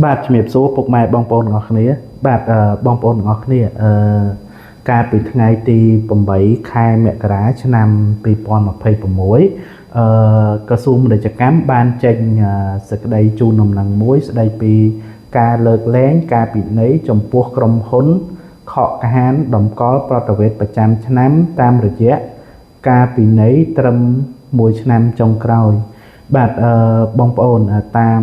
បាទជំរាបសួរពុកម៉ែបងប្អូនទាំងអស់គ្នាបាទបងប្អូនទាំងអស់គ្នាកាលពីថ្ងៃទី8ខែមករាឆ្នាំ2026ក្រសួងពាណិជ្ជកម្មបានចេញសេចក្តីជូនដំណឹងមួយស្តីពីការលើកលែងការពិន័យចំពោះក្រុមហ៊ុនខកខានតម្កល់ប្រតិវេតប្រចាំឆ្នាំតាមរយៈការពិន័យត្រឹម1ឆ្នាំចុងក្រោយបាទបងប្អូនតាម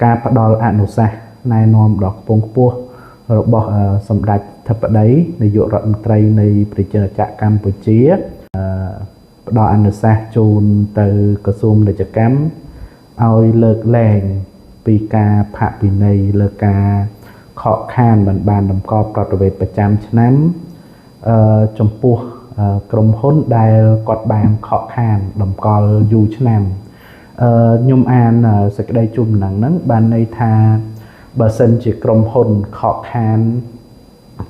ការផ្ដល់អនុសាសន៍ណែនាំដ៏ខ្ពង់ខ្ពស់របស់សម្ដេចអធិបតីនាយករដ្ឋមន្ត្រីនៃប្រជាណាចក្រកម្ពុជាផ្ដល់អនុសាសន៍ជូនទៅក្រសួងពាណិជ្ជកម្មឲ្យលើកលែងពីការផាកពិន័យលើការខកខានបានតម្កល់ប្រតិវេតប្រចាំឆ្នាំចំពោះក្រុមហ៊ុនដែលគាត់បានខកខានតម្កល់យូរឆ្នាំខ្ញុំអានសេចក្តីជូនដំណឹងហ្នឹងបានន័យថាបើសិនជាក្រុមហ៊ុនខកខាន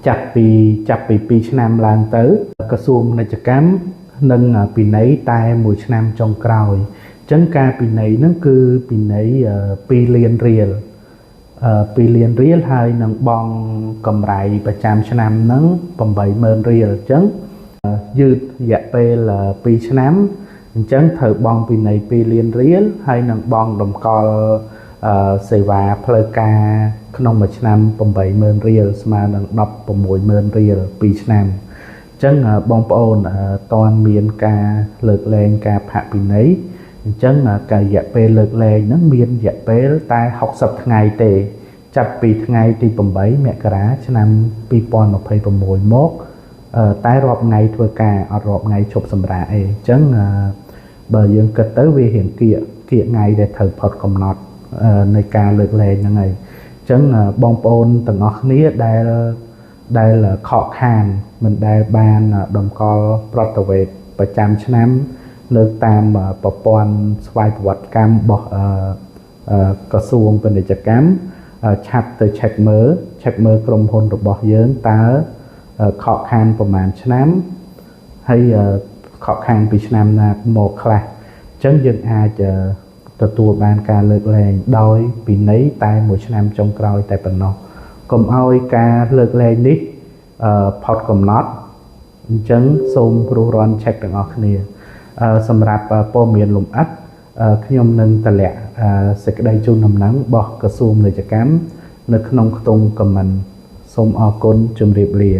ចាប់ពី2ឆ្នាំឡើងទៅក្រសួងពាណិជ្ជកម្មនឹងពិន័យតែ1ឆ្នាំចុងក្រោយអញ្ចឹងការពិន័យហ្នឹងគឺពិន័យ2លានរៀល2លានរៀលហើយនឹងបង់កម្រៃប្រចាំឆ្នាំហ្នឹង80000រៀលអញ្ចឹងយឺតរយៈពេល2ឆ្នាំអញ្ចឹងត្រូវបង់ពិន័យ2លានរៀលហើយនឹងបង់តម្កល់សេវាផ្លូវការក្នុងមួយឆ្នាំ80000រៀលស្មើនឹង160,000រៀល2ឆ្នាំអញ្ចឹងបងប្អូនតើមានការលើកលែងការផាកពិន័យអញ្ចឹងការរយៈពេលលើកលែងហ្នឹងមានរយៈពេលតែ60ថ្ងៃទេចាប់ពីថ្ងៃទី8មករាឆ្នាំ2026មកតែរាប់ថ្ងៃធ្វើការអត់រាប់ថ្ងៃឈប់សម្រាកអីអញ្ចឹងបើយើងគិតទៅវារៀងគៀកថ្ងៃដែលត្រូវផុតកំណត់នៃការលើកលែងហ្នឹងហើយអញ្ចឹងបងប្អូនទាំងអស់គ្នាដែលខកខានមិនដែលបានតម្កល់ប្រតិវេតប្រចាំឆ្នាំនៅតាមប្រព័ន្ធស្វ័យប្រវត្តិកម្មរបស់ក្រសួងពាណិជ្ជកម្មឆាប់ទៅ check មើលក្រុមហ៊ុនរបស់យើងតើខកខានប្រហែលឆ្នាំហើយខកខានពីឆ្នាំណាមកខ្លះអញ្ចឹងយើងអាចទទួលបានការលើកលែងដោយពិន័យតែ1ឆ្នាំចុងក្រោយតែប៉ុណ្ណោះកុំឲ្យការលើកលែងនេះផុតកំណត់អញ្ចឹងសូមព្រោះរាន់ check ទាំងអស់គ្នាសម្រាប់ព័ត៌មានលម្អិតខ្ញុំនឹងតម្លាក់សេចក្តីជូនដំណឹងរបស់ក្រសួងពាណិជ្ជកម្មនៅក្នុងខ្ទង់ comment សូមអរគុណជម្រាបលា